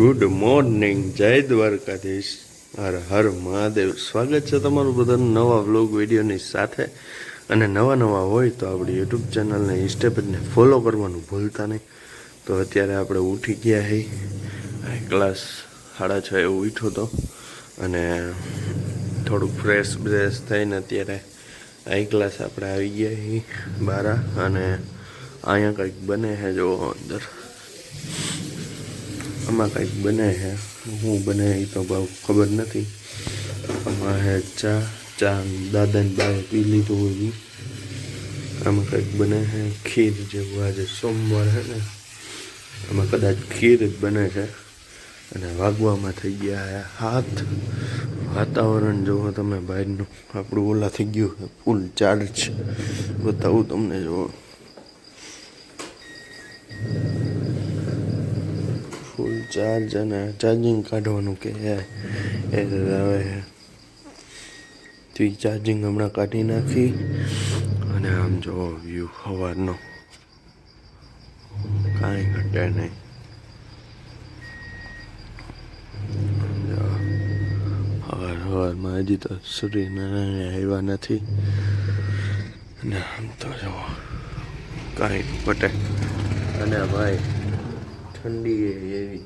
Good morning, જય દ્વારકાધીશ, હર હર મહાદેવ. સ્વાગત છે તમારું બધાનું નવા વ્લોગ વિડીયોની સાથે. અને નવા હોય તો આપણી યુટ્યુબ ચેનલને ઇન્સ્ટાપેજને ફોલો કરવાનું ભૂલતા નહીં. તો અત્યારે આપણે ઉઠી ગયા હઈ ક્લાસ 6:30 એવું ઉઠ્યો હતો અને થોડુંક ફ્રેશ થઈને અત્યારે આઈ ક્લાસ આપણે આવી ગયા હી બાર. અને અહીંયા કંઈક બને છે જો અંદર, આમાં કંઈક બને છે, શું બને એ તો બહુ ખબર નથી. આમાં હે ચા દાદાને બાએ પી લીધું હોય. આમાં કંઈક બને છે ખીર જેવું, આજે સોમવાર છે ને, આમાં કદાચ ખીર જ બને છે. અને વાગવામાં થઈ ગયા છે 7. વાતાવરણ જુઓ તમે બહારનું, આપણું ઓલા થઈ ગયું છે ફૂલ ચાર્જ. બતાવું તમને, જુઓ ફૂલ ચાર્જ. અને ચાર્જિંગ કાઢવાનું કે એ આવે છે, ચાર્જિંગ હમણાં કાઢી નાખી. અને આમ જો વ્યૂ સવારનો કાંઈ ઘટે નહીં. સવારમાં હજી તો સૂર્યનારાયણ આવ્યા નથી. અને આમ તો જો કાંઈ ઘટે. અને ભાઈ ઠંડી એવી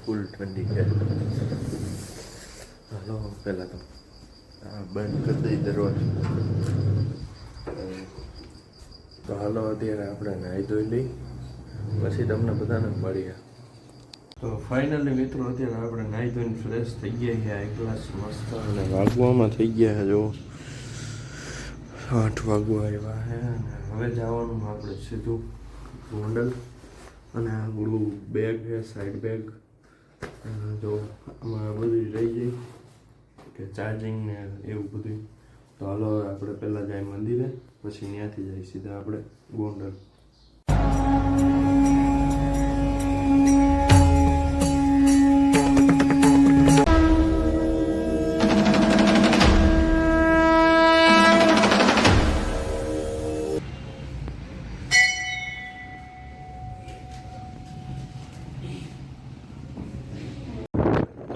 ફૂલ ઠંડી છે. હાલો પહેલાં તો બંધ કરી દઈ દરવાજો. તો હાલો અત્યારે આપણે નાહી ધોઈ લઈ, પછી તમને બધાને મળીએ. તો ફાઇનલી મિત્રો અત્યારે આપણે નાહી ધોઈને ફ્રેશ થઈ ગયા છે. એક ગ્લાસ મસ્ત. અને વાગવામાં થઈ ગયા છે જો 8 વાગવા આવ્યા છે. અને હવે જવાનું આપણે સીધું ગોંડલ. અને આપણું બેગ છે, સાઈડ બેગ. જો આમાં બધું રહી જાય કે ચાર્જિંગ ને એવું બધું. તો હાલો આપણે પહેલાં જાય મંદિરે, પછી ત્યાંથી જાય સીધા આપણે ગોંડલ.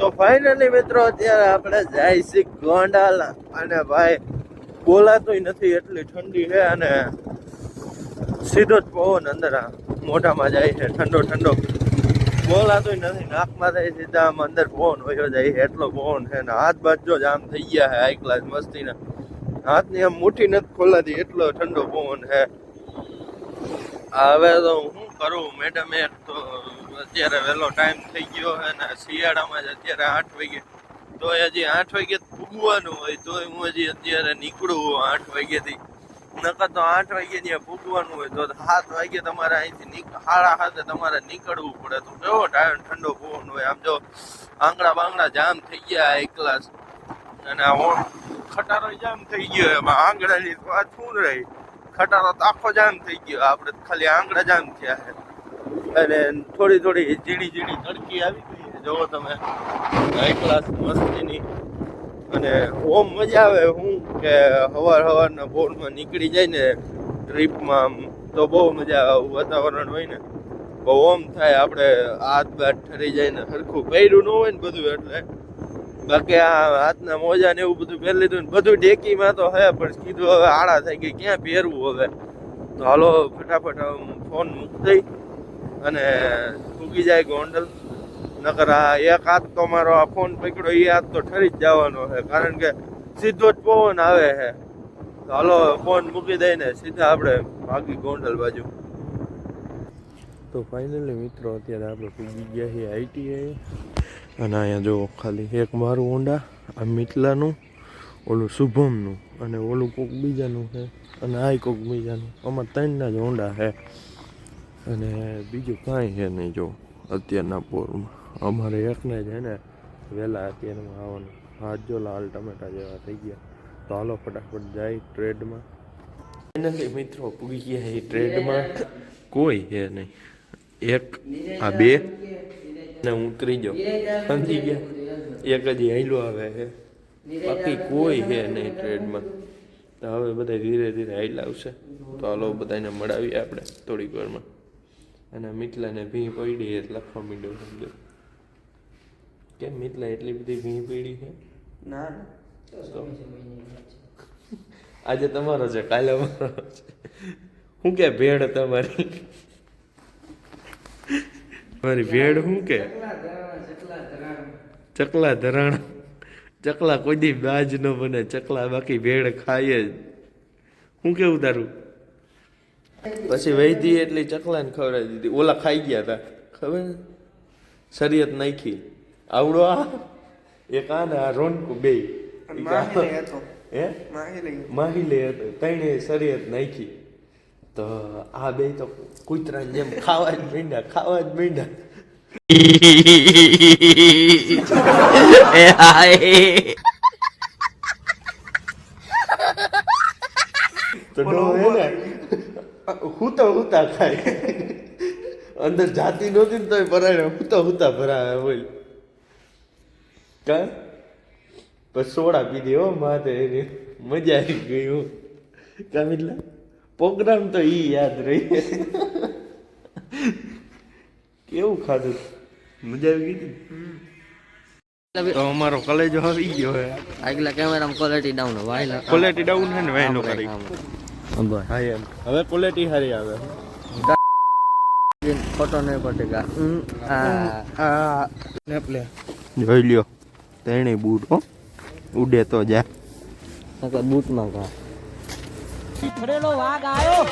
તો ફાઇનલી મિત્રો અત્યારે આપણે જાય છે ગોંડલ. અને ભાઈ બોલાતું નથી, એટલી ઠંડી છે. અને સીધો જ પવન અંદર મોઢામાં જાય છે, ઠંડો. બોલાતું નથી, નાકમાં થાય સીધા આમ અંદર પવન વયો જાય છે, એટલો પવન છે. ને હાથ બાજ જો આમ થઈ ગયા છે હાઈ ક્લાસ મસ્તીના. હાથની આમ મુઠ્ઠી નથી ખોલાતી, એટલો ઠંડો પવન છે. હવે તો હું કરું મેડમ, એક તો અત્યારે વહેલો ટાઈમ થઈ ગયો છે ને શિયાળામાં જ અત્યારે 8 વાગે. તો હજી 8 વાગે પૂગવાનું હોય, તો હું હજી અત્યારે નીકળું 8 વાગ્યાથી. નકર તો 8 વાગે ત્યાં પૂગવાનું હોય તો 7 વાગે તમારે અહીંથી 7:30 તમારે નીકળવું પડે. તો કેવો ઠંડો પવન હોય. આમ જો આંગળા બાંગડા જામ થઈ ગયા એક ક્લાસ. અને ખટારો જામ થઈ ગયો, એમાં આંગળાની વાત શું રહી. ખટારો તો આખો જામ થઈ ગયો, આપણે ખાલી આંગળા જામ થયા છે. અને થોડી ઝીણી તડકી આવી ગઈ છે, જોવો તમે હાઈ ક્લાસ મસ્તીની. અને ઓમ મજા આવે હું કે સવારના બોર્ડમાં નીકળી જાય ને ટ્રીપમાં, તો બહુ મજા આવે. વાતાવરણ હોય ને બહુ ઓમ થાય, આપણે હાથ બાદ ઠરી જાય ને સરખું પહેર્યું ન હોય ને બધું. એટલે બાકી આ હાથના મોજા ને એવું બધું પહેરી લીધું ને બધું ડેકીમાં તો હે, પણ કીધું હવે આળા થઈ ગઈ, ક્યાં પહેરવું હવે. તો હાલો ફટાફટ ફોન મૂકી દઈ અને ઉગી જાય ગોંડલ. નકર આ એક હાથ તો મારો આ ફોન પકડ્યો, એ હાથ તો ઠરી જ જવાનો છે, કારણ કે સીધો જ પવન આવે છે. તો હાલો ફોન મૂકી દઈને સીધા આપણે ભાગી ગોંડલ બાજુ. તો ફાઇનલી મિત્રો અત્યારે આપણે પૂગી ગયા છીએ ITI. અને અહીંયા જો ખાલી એક મારું હોન્ડા, આ મિતલાનું, ઓલું શુભમનું, અને ઓલું કોક બીજાનું છે, અને આ કોક બીજાનું. આમાં 3 જ હોન્ડા છે. અને બીજું કાંઈ છે નહીં જો અત્યારના પોરમાં. અમારે એકને જ છે ને વહેલા અત્યારમાં આવવાનું. હાથ જો લાલ ટમેટા જેવા થઈ ગયા. તો હાલો ફટાફટ જાય ટ્રેડમાં. ફાઇનલી મિત્રો પૂગી ગયા એ ટ્રેડમાં. કોઈ છે નહીં, એક આ 2 ને હું ત્રીજો સમજી ગયા. એક હજી હાઈલો આવે છે, બાકી કોઈ છે નહીં ટ્રેડમાં. તો હવે બધા ધીરે હાઈલ આવશે. તો હાલો બધાને મળાવીએ આપણે થોડીક વારમાં. અને મિતલાને ભી પડી એટલે લખવા માંડ્યો સમજો. કેમ મિતલા એટલી બધી ભીં પીડી છે? ના આજે તમારો છે, કાલે અમારો છે. શું કે ભેડ તમારી? તમારી ભેડ શું કે? ચકલા ધરાણ. ચકલા કોઈ દી બાજ ન બને, ચકલા બાકી ભેડ ખાય જ. શું કેવું તારું? પછી વૈધી એટલી ચકલાને ખવડાવી દીધી. ઓલા ખાઈ ગયા હતા ખબર? શરીયત નાખી આવડો આ એક આ ને આ રોનકું બે માહિલે હતો તઈને શરીયત નાખી. તો આ બે તો કૂતરાની જેમ ખાવા જ માંડ્યા. તો હુતા ખાય. અંદર જાતી નહોતી ને તોય ભરાય હુતા ભરાવે બોલ. કા પછી સોડા પીધી હો માથે એની મજા આવી ગઈ. હું કા મિતલા પ્રોગ્રામ તો ઈ યાદ રહી. કેવું ખાધું? મજા આવી ગઈ. તો અમારો કોલેજ આવી ગયો હે. આગલા કેમેરામાં ક્વોલિટી ડાઉન છે ને વાયલો કરી. હા એમ હવે ક્વોલિટી સારી આવે. ફોટો નહીં પટેગા. જોઈ લ્યો તેણે બૂટ હો ઉડે તો જા. બૂટમાં ઘા ફરેલો વાઘ આવ્યો.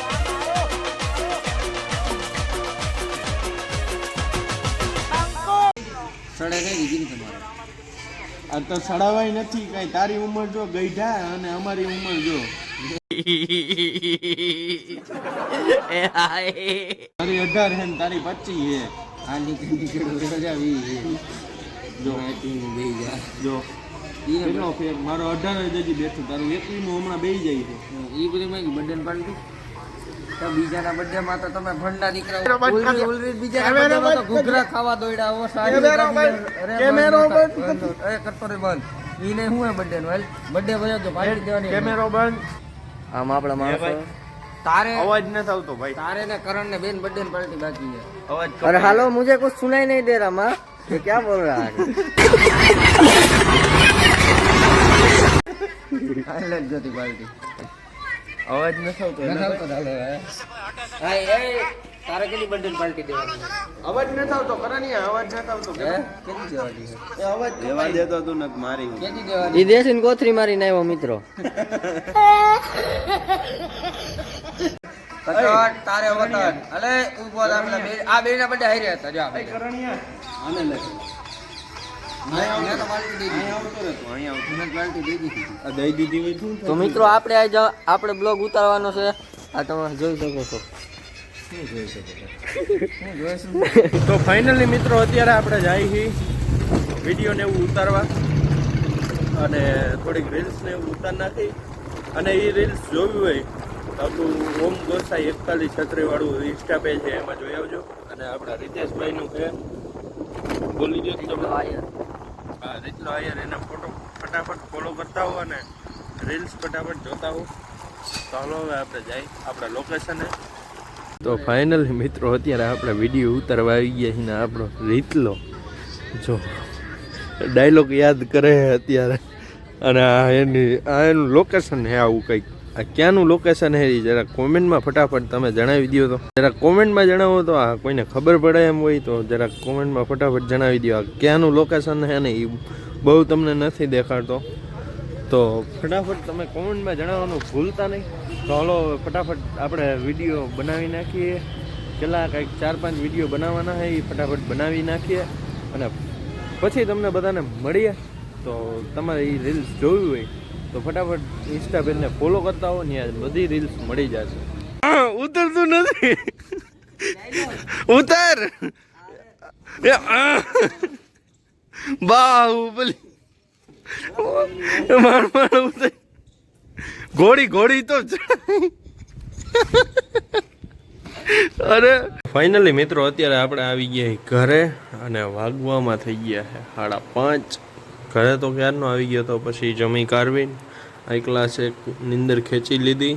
સડે નહીં દીધી તમારે. આ તો સડાવાય નથી કઈ. તારી ઉંમર જો ગઈઢા અને અમારી ઉંમર જો. તારી 18 હે ને તારી 25 હે. આ નીકળી રજા વી જો બેહી જા જો કેટલો ફેર. મારો 18 જ હજી બેઠું, તારું 21 નું હમણાં બેહી જાય છે. ઈ બધી મેં બર્થડે પાર્ટી તો બીજાના બર્થડે માં તો તમે ભંડા દીકરા ઉલરી બીજાના બર્થડે માં તો ઘૂઘરા ખાવા દોડ્યા. ઓ સારી કેમેરો બંધ એ કરતો રે બંધ. ઈ ને હું હે બર્થડે નો હાલ બર્થડે ભયો તો પાર્ટી દેવાની. કેમેરો બંધ. આમ આપડા માણસો તારે અવાજ ન આવતો ભાઈ. તારે ને કરણ ને બેન બર્થડે ની પાર્ટી બાકી है. અવાજ अरे हेलो मुझे कुछ सुनाई नहीं दे रहा माँ. ये क्या बोल रहा है? हाईलाइट जोती पार्टी અવાજ ન આવતો. તારે કેટલી બર્થડે પાર્ટી દેવાની? અવાજ ન આવતો. કરાની અવાજ ન આવતો. કેટલી દેવાની? એ અવાજ દેવા દેતો તું ન મારી. કેટલી દેવાની? ઈ દેશીન કોથરી મારીને આવ્યો મિત્રો. કટોટ તારે વતન અલે ઉભો આપલા બે આ બેના બર્થડે હારી હતા. જો આ બે કરણિયા આને લે. તો મિત્રો આપણે બ્લોગ ઉતારવાનો છે. આ તમે જોઈ શકો છો. તો ફાઇનલી મિત્રો અત્યારે આપણે જાય છીએ વિડીયો ને એવું ઉતારવા અને થોડીક રીલ્સ ને એવું ઉતાર નાખી. અને એ રીલ્સ જોવી હોય તો આપણું ઓમ ગોસાઈ 41 વાળું ઇન્સ્ટા પેજ છે, એમાં જોઈ આવજો. અને આપણા રીતેશભાઈનું છે, બોલી દો તમે. હા રીતલો આયર, એના ફોટો ફટાફટ ફોલો કરતા હો અને રીલ્સ ફટાફટ જોતા હો. તો હાલો હવે આપણે જઈએ આપણા લોકેશને. તો ફાઇનલી મિત્રો અત્યારે આપણે વિડીયો ઉતારવા આવી ગયા છીએ. આપણો રીતલો જો ડાયલોગ યાદ કરે અત્યારે. અને એનું લોકેશન હે આવું કંઈક. આ ક્યાંનું લોકેશન હે જરા કોમેન્ટમાં ફટાફટ તમે જણાવી દો. તો જરા કોમેન્ટમાં જણાવો તો આ કોઈને ખબર પડે એમ હોય તો જરા કોમેન્ટમાં ફટાફટ જણાવી દો આ ક્યાંનું લોકેશન હે ને. એ બહુ તમને નથી દેખાડતો તો ફટાફટ તમે કોમેન્ટમાં જણાવવાનું ભૂલતા નહીં. તો હાલો ફટાફટ આપણે વિડીયો બનાવી નાખીએ. પહેલાં કંઈક 4-5 વિડીયો બનાવવાના છે, એ ફટાફટ બનાવી નાખીએ અને પછી તમને બધાને મળીએ. તો તમારે એ રીલ્સ જોવી હોય તો ફટાફટ ઇન્સ્ટા પેજને ફોલો કરતા હો, ત્યાં બધી રીલ્સ મળી જશે. ઉતરતું નથી. ઉતર બાહુબલી ઉતર. ઘોડી તો અરે ફાઇનલી મિત્રો અત્યારે આપણે આવી ગયા ઘરે અને વાગવામાં થઈ ગયા છે 5:30. ઘરે તો ક્યારનો આવી ગયો તો પછી જમી કારવીને આ ક્લાસે નીંદર ખેંચી લીધી.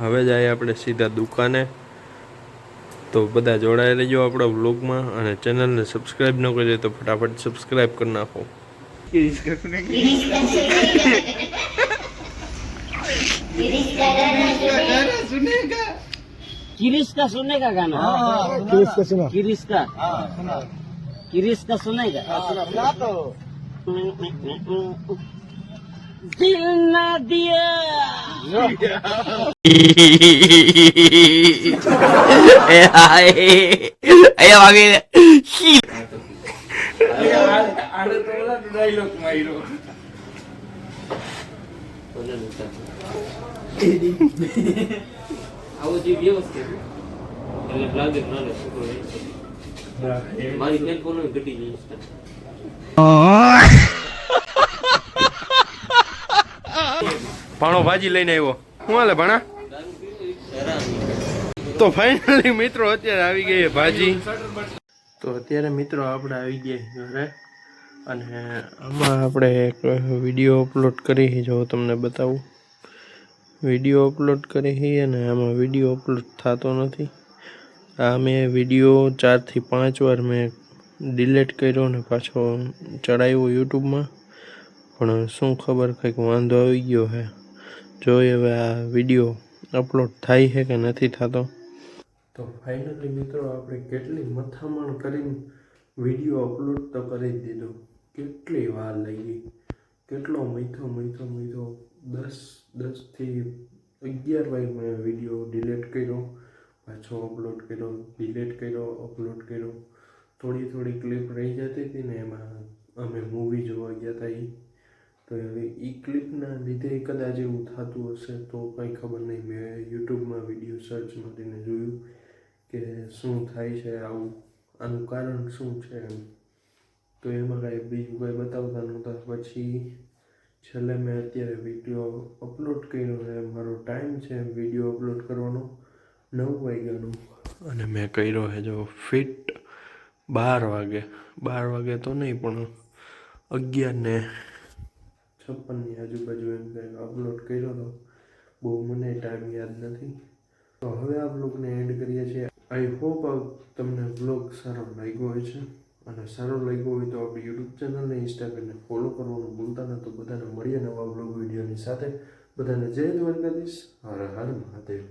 હવે જાય આપણે સીધા દુકાને. તો બધા જોડાઈ રહેજો આપણા વ્લોગમાં, અને ચેનલને સબસ્ક્રાઈબ ન કરી તો ફટાફટ સબસ્ક્રાઈબ કરી નાખો. किरिश का सुनने का गाना. किरिश का सुना. किरिश का. किरिश का सुनेगा. सुना तो. दिल ना दिया. અહીંયા વાગી આડે તો ઓલા ડાયલોગ માર્યો. આવો જે વ્યવસ્થિત એટલે લાગે ના લે છોકરો મારી બેન કોનો ઘટી ગઈ છે. ભાણો ભાજી લઈને આવ્યો. શું હાલે ભાણા? તો ફાઇનલી મિત્રો અત્યારે આવી ગઈ છે ભાજી. તો અત્યારે મિત્રો આપણે આવી ગયા ઘરે, અને આમાં આપણે એક વિડીયો અપલોડ કરી, જો તમને બતાવું. વિડીયો અપલોડ કરી અને આમાં વિડીયો અપલોડ થતો નથી. આ મેં વિડીયો 4 થી 5 વાર મેં ડિલીટ કર્યો ને પાછો ચડાવ્યો યુટ્યુબમાં, પણ શું ખબર કંઈક વાંધો આવી ગયો છે. જોઈએ હવે આ વિડીયો અપલોડ થાય છે કે નથી થતો. તો ફાઇનલી મિત્રો આપણે કેટલી મથામણ કરીને વિડીયો અપલોડ તો કરી જ દીધો. કેટલી વાર લાગી, કેટલો મીઠો 10 થી 11 વાર મેં વિડીયો ડિલીટ કર્યો, પાછો અપલોડ કર્યો, ડિલીટ કર્યો, અપલોડ કર્યો. થોડી ક્લિપ રહી જતી હતી ને એમાં અમે મૂવી જોવા ગયા હતા. તો હવે એ ક્લિપના લીધે કદાચ એવું થતું હશે, તો કંઈ ખબર નહીં. મેં યુટ્યુબમાં વિડીયો સર્ચ મારીને જોયું કે શું થાય છે આવું, આનું કારણ શું છે એમ. તો એમાં કાંઈ બીજું કંઈ બતાવતા નહોતા. પછી છેલ્લે મેં અત્યારે વિડીયો અપલોડ કર્યો છે. મારો ટાઈમ છે વિડીયો અપલોડ કરવાનો 9 વાગ્યાનો, અને મેં કર્યો છે જો ફિટ 12 વાગે. 12 વાગે તો નહીં પણ 11:56 આજુબાજુ એમ કંઈક અપલોડ કર્યો હતો. બહુ મને ટાઈમ યાદ નથી. તો હવે આ બ્લોગને એન્ડ કરીએ છીએ. આઈ હોપ તમને બ્લોગ સારો લાગ્યો હોય છે, અને સારો લાગ્યો હોય તો આપણી યુટ્યુબ ચેનલને ઇન્સ્ટાગ્રામને ફોલો કરવાનું ભૂલતા ન. તો બધાને મળીએ નવા બ્લોગ વિડીયોની સાથે. બધાને જય દ્વારકાધીશ. હર હર મહાદેવ.